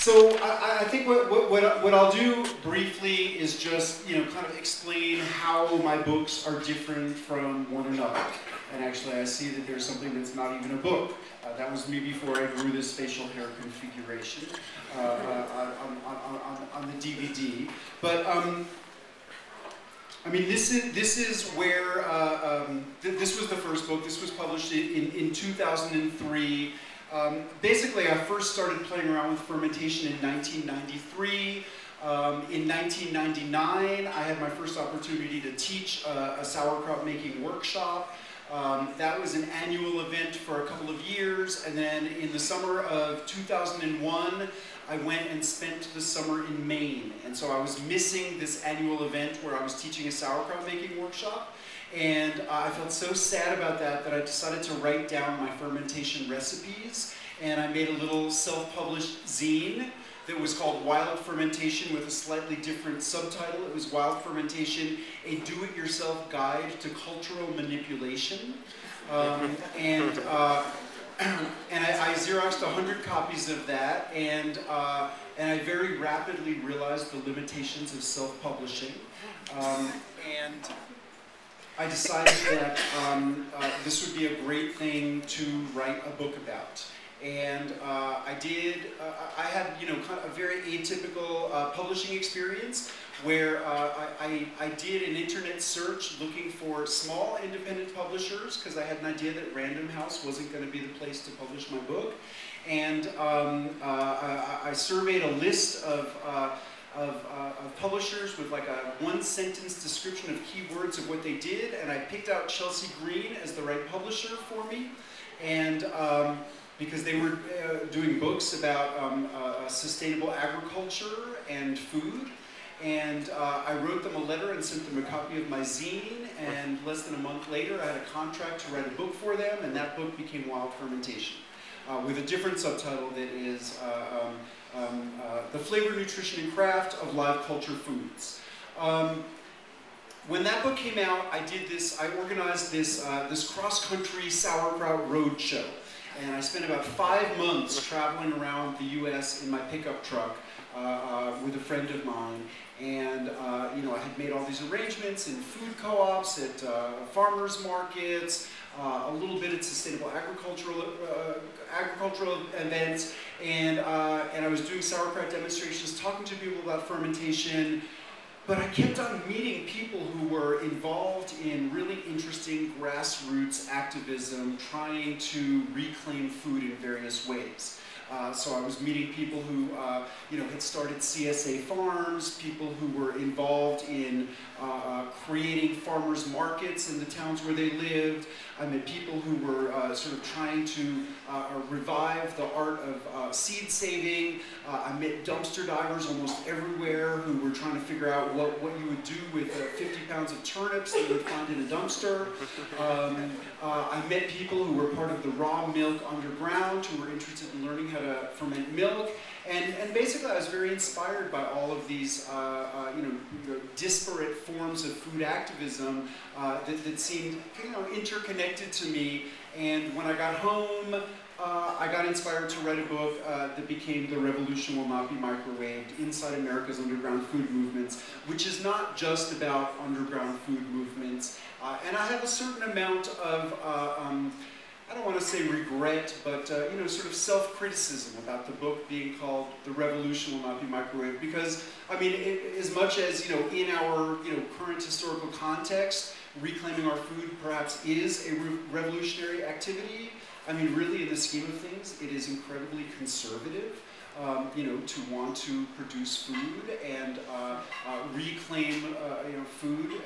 So I think what I'll do briefly is just, you know, kind of explain how my books are different from one another. And actually I see that there's something that's not even a book. That was me before I grew this facial hair configuration on the DVD. But I mean, this is where, this was the first book. This was published in 2003. Basically, I first started playing around with fermentation in 1993. In 1999, I had my first opportunity to teach a sauerkraut making workshop. That was an annual event for a couple of years, and then in the summer of 2001, I went and spent the summer in Maine. And so I was missing this annual event where I was teaching a sauerkraut making workshop. And I felt so sad about that that I decided to write down my fermentation recipes. And I made a little self-published zine that was called Wild Fermentation with a slightly different subtitle. It was Wild Fermentation, a do-it-yourself guide to cultural manipulation. And I Xeroxed 100 copies of that, and I very rapidly realized the limitations of self-publishing. And I decided that this would be a great thing to write a book about. And I had, you know, kind of a very atypical publishing experience where I did an internet search looking for small independent publishers because I had an idea that Random House wasn't going to be the place to publish my book. And I surveyed a list of publishers with like a one-sentence description of keywords of what they did, and I picked out Chelsea Green as the right publisher for me. And because they were doing books about sustainable agriculture and food. And I wrote them a letter and sent them a copy of my zine, and less than a month later I had a contract to write a book for them, and that book became Wild Fermentation, with a different subtitle that is The Flavor, Nutrition, and Craft of Live Culture Foods. When that book came out, I organized this cross-country sauerkraut road show. And I spent about 5 months traveling around the U.S. in my pickup truck with a friend of mine. And you know, I had made all these arrangements in food co-ops, at farmers markets, a little bit at sustainable agricultural events, and I was doing sauerkraut demonstrations, talking to people about fermentation. But I kept on meeting people who were involved in really interesting grassroots activism, trying to reclaim food in various ways. So I was meeting people who you know, had started CSA farms, people who were involved in creating farmers markets in the towns where they lived. I met people who were sort of trying to revive the art of seed saving. I met dumpster divers almost everywhere who were trying to figure out what you would do with 50 pounds of turnips that you would find in a dumpster. I met people who were part of the raw milk underground who were interested in learning how to ferment milk. And basically I was very inspired by all of these you know, disparate forms of food activism that seemed, you know, interconnected to me. And when I got home, I got inspired to write a book that became The Revolution Will Not Be Microwaved, Inside America's Underground Food Movements, which is not just about underground food movements. And I have a certain amount of I don't want to say regret, but you know, sort of self-criticism about the book being called "The Revolution Will Not Be Microwaved," because I mean, as much as, you know, in our, you know, current historical context, reclaiming our food perhaps is a revolutionary activity. I mean, really, in the scheme of things, it is incredibly conservative. You know, to want to produce food and reclaim you know, food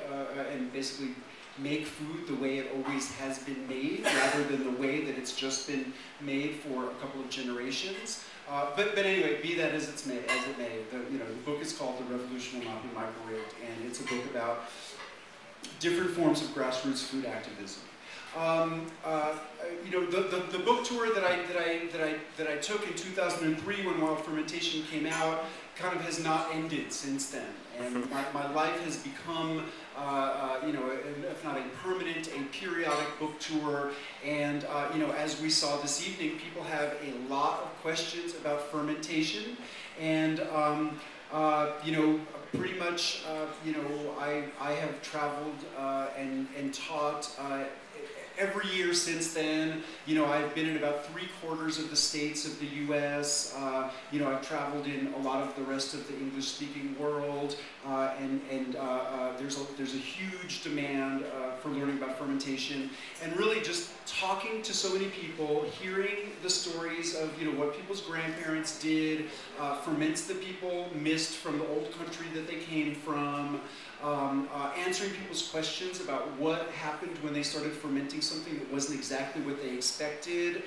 and basically make food the way it always has been made, rather than the way that it's just been made for a couple of generations. But anyway, be that as it may, you know, the book is called The Revolution Will Not Be Microwaved, and it's a book about different forms of grassroots food activism. You know, the book tour that I took in 2003 when Wild Fermentation came out kind of has not ended since then, and my life has become, you know, if not a permanent, a periodic book tour. And you know, as we saw this evening, people have a lot of questions about fermentation, and you know, pretty much, you know, I have traveled and taught every year since then. You know, I've been in about 3/4 of the states of the U.S. You know, I've traveled in a lot of the rest of the English-speaking world, and there's a huge demand for learning about fermentation, and really just talking to so many people, hearing the stories of, you know, what people's grandparents did, ferments that people missed from the old country that they came from. Answering people's questions about what happened when they started fermenting something that wasn't exactly what they expected,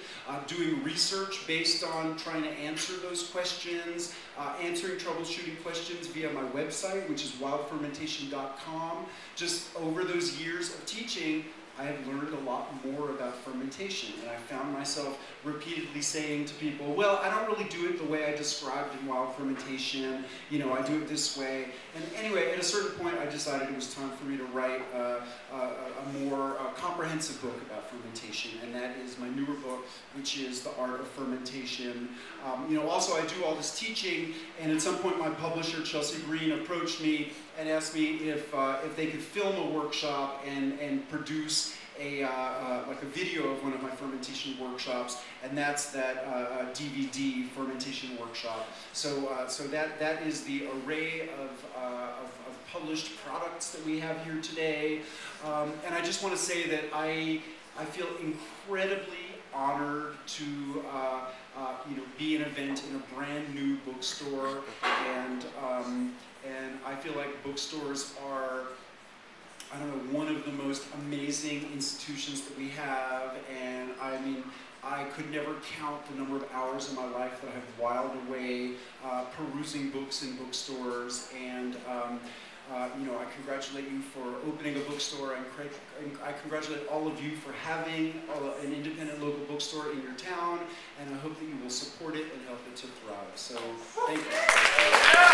doing research based on trying to answer those questions, answering troubleshooting questions via my website, which is wildfermentation.com. Just over those years of teaching, I have learned a lot more about fermentation, and I found myself repeatedly saying to people, well, I don't really do it the way I described in Wild Fermentation, you know, I do it this way. And anyway, at a certain point, I decided it was time for me to write a more comprehensive book about fermentation, and that is my newer book, which is The Art of Fermentation. You know, also I do all this teaching, and at some point my publisher, Chelsea Green, approached me and asked me if they could film a workshop and produce like a video of one of my fermentation workshops, and that's that DVD fermentation workshop. So so that is the array of published products that we have here today. And I just want to say that I feel incredibly honored to you know, be an event in a brand new bookstore, and I feel like bookstores are, I don't know, one of the most amazing institutions that we have. And I mean, I could never count the number of hours in my life that I have whiled away perusing books in bookstores. And you know, I congratulate you for opening a bookstore, and I congratulate all of you for having an independent local bookstore in your town, and I hope that you will support it and help it to thrive. So, thank you.